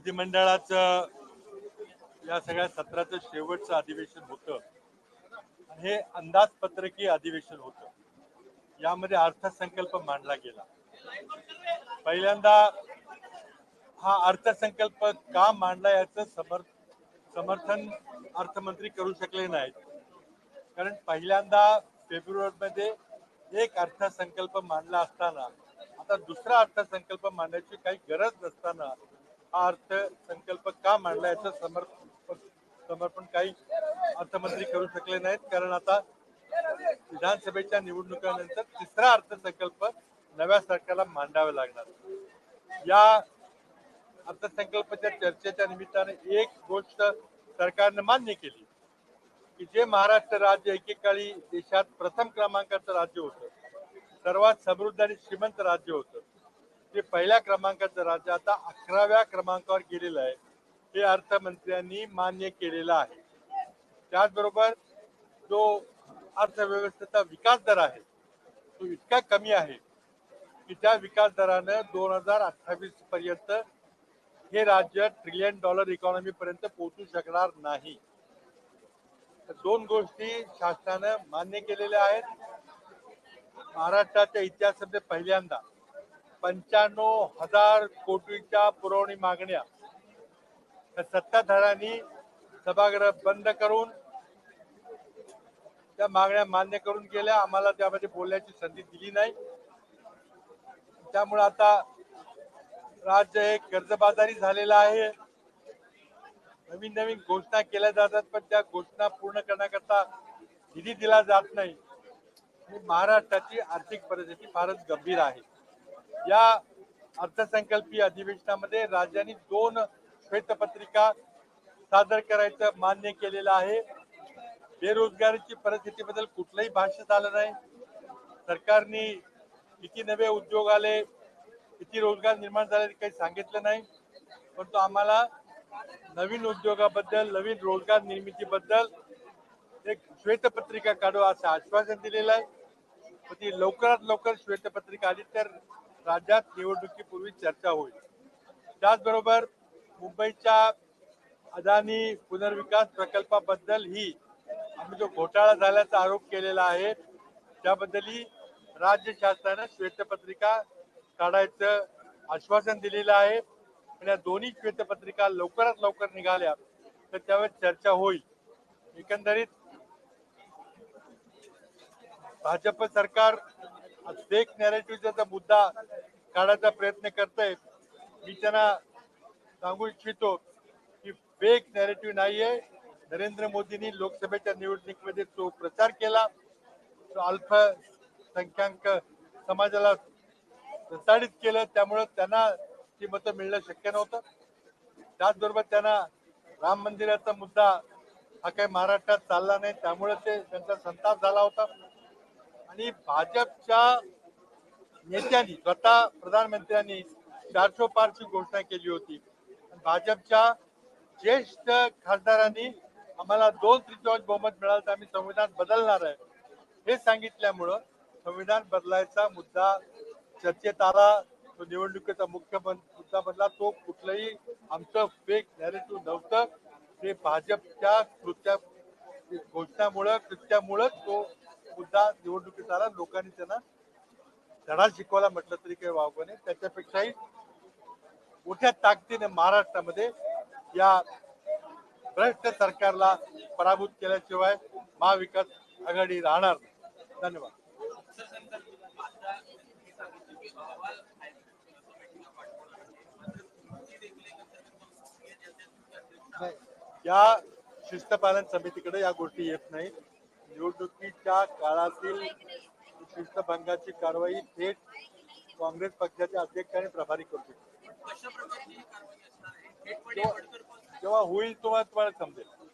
विधिमंडळाचं या सगळ्या सत्राचं शेवटचं अधिवेशन होतं. हे अंदाजपत्रकीय अधिवेशन होतं. यामध्ये अर्थसंकल्प मांडला गेला. पहिल्यांदा हा अर्थसंकल्प का मांडला याचं समर्थन अर्थमंत्री करू शकले नाहीत. कारण पहिल्यांदा फेब्रुवारीमध्ये एक अर्थसंकल्प मांडला असताना आता दुसरा अर्थसंकल्प मांडण्याची काही गरज नसताना हा अर्थसंकल्प का मांडला याचं समर्पण काही अर्थमंत्री करू शकले नाहीत. कारण आता विधानसभेच्या निवडणुकांनंतर तिसरा अर्थसंकल्प नव्या सरकारला मांडावा लागणार. या अर्थसंकल्पाच्या चर्चेच्या निमित्ताने एक गोष्ट सरकारने मान्य केली की जे महाराष्ट्र राज्य एकेकाळी देशात प्रथम क्रमांकाचं राज्य होतं, सर्वात समृद्ध आणि श्रीमंत राज्य होतं, ते पहिल्या क्रमांकाचं राज्य आता 11व्या क्रमांकावर गेलेलं आहे, हे अर्थमंत्र्यांनी मान्य केलेलं आहे. त्याचबरोबर जो अर्थव्यवस्थेचा विकास दर आहे तो इतका कमी आहे की त्या विकास दरानं 2028 पर्यंत हे राज्य $1 ट्रिलियन इकॉनॉमी पर्यंत पोहोचू शकणार नाही. दोन गोष्टी शासनानं मान्य केलेल्या आहेत. महाराष्ट्राच्या इतिहासामध्ये पहिल्यांदा 95,000 कोटीच्या पुरवणी मागण्या सत्ताधाऱ्यांनी सभागृह बंद करून त्या मागण्या मान्य करून गेल्या. आम्हाला त्यामध्ये बोलण्याची संधी दिली नाही. त्यामुळे आता राज्य हे कर्जबाजारी झालेलं आहे. नवीन नवीन घोषणा केल्या जातात पण त्या घोषणा पूर्ण करण्याकरता निधी दिला जात नाही. महाराष्ट्राची आर्थिक परिस्थिती फारच गंभीर आहे. या अर्थसंकल्पीय अधिवेशनामध्ये राज्यांनी 2 श्वेतपत्रिका सादर करायचं मान्य केलेलं आहे. बेरोजगारीची परिस्थितीबद्दल कुठलंही भाष्य झालं नाही. सरकारने किती नवे उद्योग आले, किती रोजगार निर्माण झाले काही सांगितलं नाही. परंतु आम्हाला नवीन उद्योगाबद्दल, नवीन रोजगार निर्मितीबद्दल एक श्वेतपत्रिका काढू असं आश्वासन दिलेलं आहे. ती लवकरात लवकर श्वेतपत्रिका आली तर राज्यात निवडणुकीपूर्वी चर्चा होईल. त्याचबरोबर मुंबईच्या अदानी पुनर्विकास प्रकल्पाबद्दल ही आम्ही जो घोटाळा झाल्याचा आरोप केलेला आहे त्याबद्दलही राज्य शासनानं श्वेतपत्रिका काढायचं आश्वासन दिलेलं आहे. या दोन्ही श्वेतपत्रिका लवकरात लवकर निघाल्या तर त्यावर चर्चा होईल. एकंदरीत भाजप सरकार फेक नॅरेटिव्हचा मुद्दा काढायचा प्रयत्न करतंय. मी त्यांना सांगू इच्छितो की फेक नॅरेटिव्ह नाहीये. नरेंद्र मोदींनी लोकसभेच्या निवडणुकीमध्ये तो प्रचार केला, तो अल्पसंख्याक समाजाला प्रताडित केलं, त्यामुळे त्यांना ती मतं मिळणं शक्य नव्हतं. त्याचबरोबर त्यांना राम मंदिराचा मुद्दा हा काही महाराष्ट्रात चालला नाही, त्यामुळे ते त्यांचा संताप झाला होता. आणि भाजपच्या नेत्यांनी स्वतः प्रधानमंत्र्यांनी 400 पारची घोषणा केली होती. भाजपच्या ज्येष्ठ खासदारांनी आम्हाला 2/3 बहुमत मिळालं तर आम्ही संविधान बदलणार आहे हे सांगितल्यामुळं संविधान बदलायचा मुद्दा चर्चेत आला. तो निवडणुकीचा मुख्य मुद्दा बनला. तो कुठलंही आमचं फेक नॅरेटिव्ह नव्हतं. ते भाजपच्या कृत्यामुळं तो मुद्दा निवडणुकीत आला. लोकांनी त्यांना धडा शिकवायला म्हटलं तरी काही वावगं नाही. त्याच्यापेक्षाही मोठ्या ताकदीने महाराष्ट्रामध्ये या भ्रष्ट सरकारला पराभूत केल्याशिवाय महाविकास आघाडी राहणार नाही. धन्यवाद. या शिस्तपालन समितीकडे या गोष्टी येत नाहीत. निवडणुकीच्या काळातील शिस्तभंगाची कारवाई थेट काँग्रेस पक्षाचे अध्यक्ष आणि प्रभारी करू शकतात. जेव्हा होईल तेव्हा तुम्हाला समजेल.